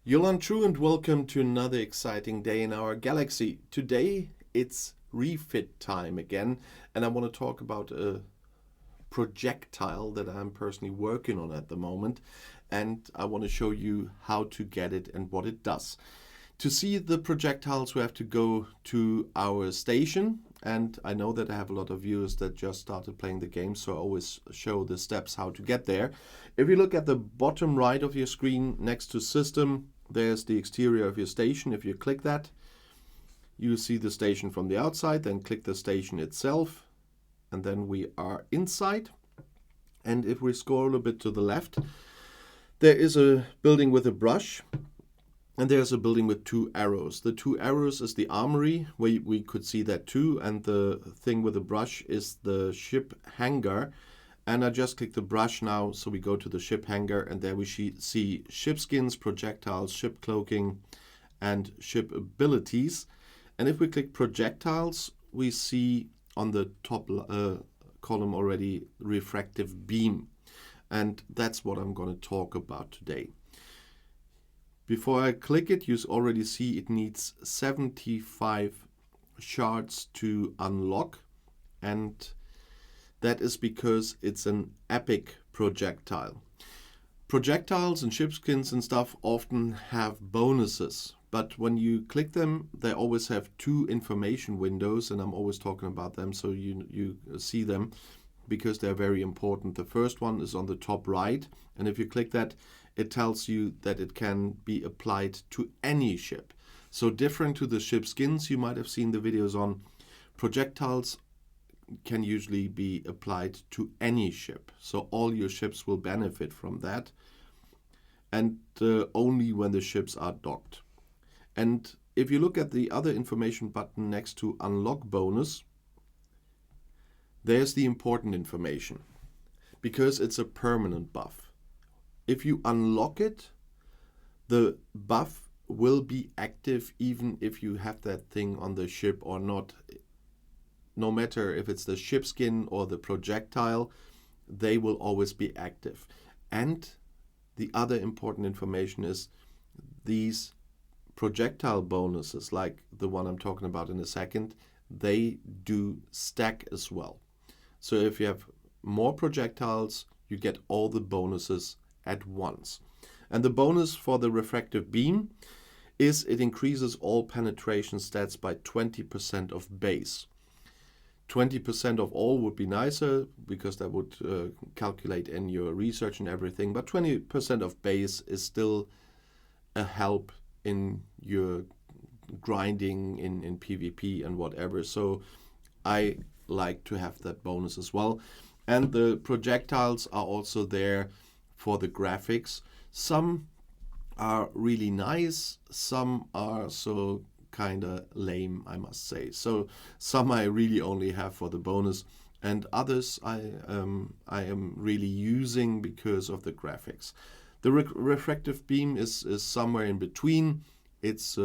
Yolan True and welcome to another exciting day in our galaxy. Today it's refit time again, and I want to talk about a projectile that I'm personally working on at the moment, and I want to show you how to get it and what it does. To see the projectiles we have to go to our station, and I know that I have a lot of viewers that just started playing the game, so I always show the steps how to get there. If you look at the bottom right of your screen next to system, there's the exterior of your station. If you click that, you see the station from the outside, then click the station itself, and then we are inside. And if we scroll a bit to the left, there is a building with a brush, and there's a building with two arrows. The two arrows is the armory, where we could see that too, and the thing with the brush is the ship hangar. And I just click the brush now, so we go to the ship hangar, and there we see ship skins, projectiles, ship cloaking, and ship abilities. And if we click projectiles, we see on the top column already refractive beam. And that's what I'm going to talk about today. Before I click it, you already see it needs 75 shards to unlock, and that is because it's an epic projectile. Projectiles and ship skins and stuff often have bonuses, but when you click them, they always have two information windows, and I'm always talking about them so you see them because they're very important. The first one is on the top right, and if you click that, it tells you that it can be applied to any ship. So different to the ship skins you might have seen the videos on, projectiles can usually be applied to any ship. So all your ships will benefit from that, and only when the ships are docked. And if you look at the other information button next to unlock bonus, there's the important information, because it's a permanent buff. If you unlock it, the buff will be active even if you have that thing on the ship or not. No matter if it's the ship skin or the projectile, they will always be active. And the other important information is these projectile bonuses, like the one I'm talking about in a second, they do stack as well. So if you have more projectiles, you get all the bonuses at once. And the bonus for the refractive beam is it increases all penetration stats by 20% of base. 20% of all would be nicer because that would calculate in your research and everything, but 20% of base is still a help in your grinding in PvP and whatever. So I like to have that bonus as well. And the projectiles are also there for the graphics. Some are really nice, some are so kind of lame, I must say. So some I really only have for the bonus, and others I am really using because of the graphics. The refractive beam is somewhere in between. It's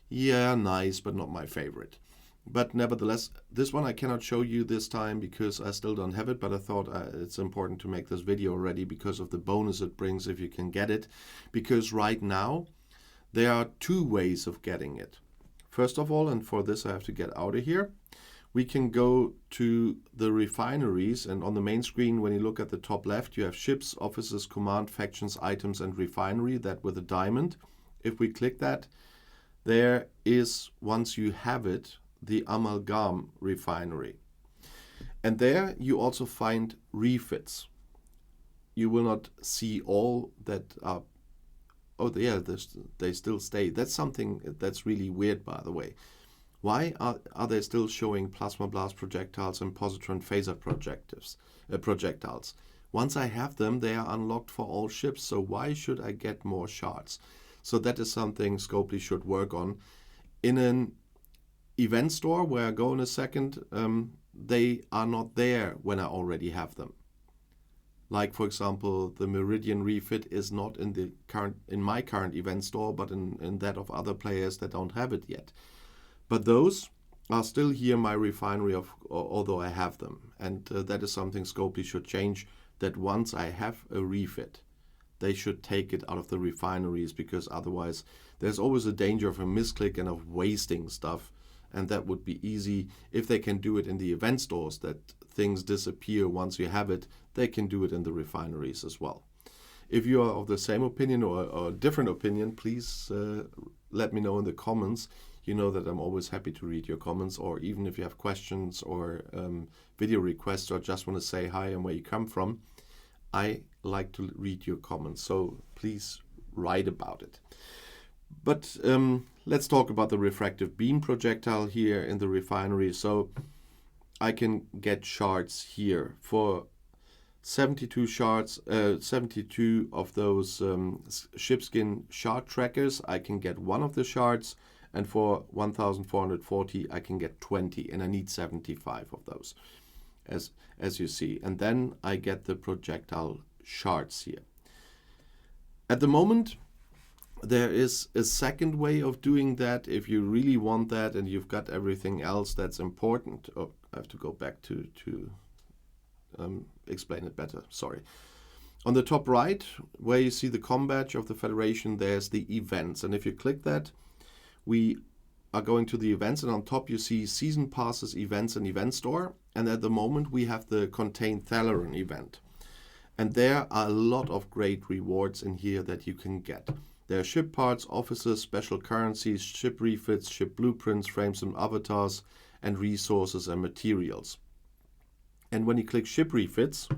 yeah, nice, but not my favorite. But nevertheless, this one I cannot show you this time because I still don't have it, but I thought it's important to make this video already because of the bonus it brings if you can get it. Because right now, there are two ways of getting it. First of all, and for this I have to get out of here, we can go to the refineries, and on the main screen, when you look at the top left, you have ships, offices, command, factions, items, and refinery, that with a diamond. If we click that, there is, once you have it, the amalgam refinery. And there you also find refits. You will not see all that are, oh yeah, they still stay. That's something that's really weird, by the way. Why are they still showing plasma blast projectiles and positron phaser projectiles? Once I have them, they are unlocked for all ships, so why should I get more shards? So that is something Scopely should work on. In an event store where I go in a second, they are not there when I already have them. Like for example, the Meridian refit is not in my current event store, but in that of other players that don't have it yet. But those are still here in my refinery, although I have them. And that is something Scopely should change, that once I have a refit, they should take it out of the refineries, because otherwise there's always a danger of a misclick and of wasting stuff. And that would be easy if they can do it in the event stores, that things disappear once you have it. They can do it in the refineries as well. If you are of the same opinion or a different opinion, please let me know in the comments. You know that I'm always happy to read your comments, or even if you have questions or video requests, or just want to say hi and where you come from. I like to read your comments, so please write about it. But let's talk about the refractive beam projectile here in the refinery. So I can get shards here for 72 shards, 72 of those shipskin shard trackers. I can get one of the shards, and for 1,440 I can get 20, and I need 75 of those, as you see. And then I get the projectile shards here. At the moment, there is a second way of doing that if you really want that and you've got everything else that's important. Oh, I have to go back to explain it better, sorry. On the top right, where you see the com badge of the Federation, there's the events. And if you click that, we are going to the events, and on top you see season passes, events, and event store. And at the moment we have the contained Thalaron event. And there are a lot of great rewards in here that you can get. There are ship parts, officers, special currencies, ship refits, ship blueprints, frames and avatars, and resources and materials. And when you click ship refits,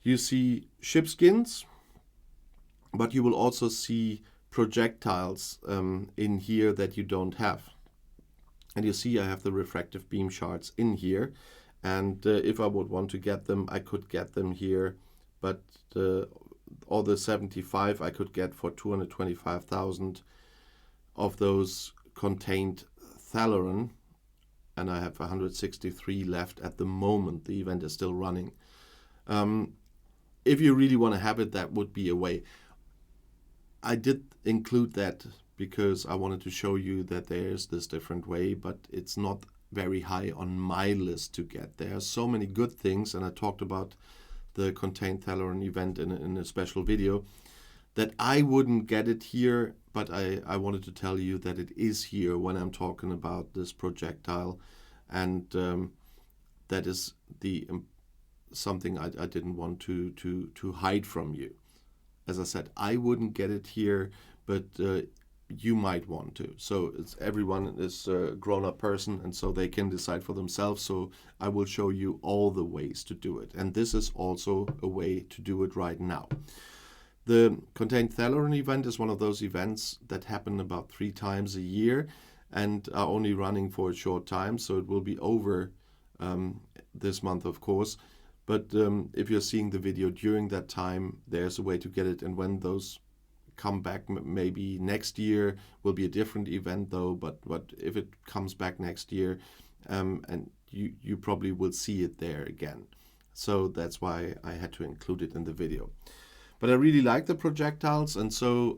you see ship skins, but you will also see projectiles in here that you don't have. And you see I have the refractive beam shards in here. And if I would want to get them, I could get them here. But all the 75 I could get for 225,000 of those contained Thalaron. And I have 163 left at the moment. The event is still running. If you really want to have it, that would be a way. I did include that because I wanted to show you that there's this different way, but it's not very high on my list to get. There are so many good things, and I talked about the contained Thalaron event in a special video, that I wouldn't get it here, but I wanted to tell you that it is here when I'm talking about this projectile, and that is the something I didn't want to hide from you. As I said, I wouldn't get it here, but you might want to. So everyone is a grown-up person, and so they can decide for themselves. So I will show you all the ways to do it. And this is also a way to do it right now. The contained Thalaron event is one of those events that happen about 3 times a year and are only running for a short time. So it will be over this month, of course. But if you're seeing the video during that time, there's a way to get it. And when those come back, maybe next year will be a different event though. But if it comes back next year, and you probably will see it there again. So that's why I had to include it in the video. But I really like the projectiles, and so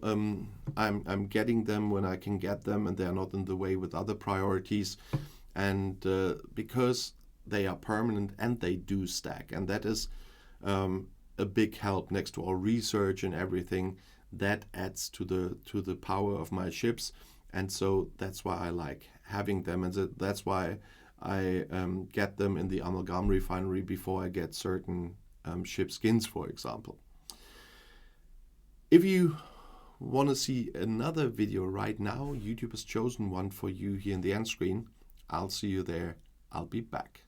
I'm getting them when I can get them, and they're not in the way with other priorities. And because they are permanent and they do stack, and that is a big help next to all research and everything. That adds to the power of my ships, and so that's why I like having them, and that's why I get them in the amalgam refinery before I get certain ship skins, for example. If you want to see another video right now, YouTube has chosen one for you here in the end screen. I'll see you there. I'll be back.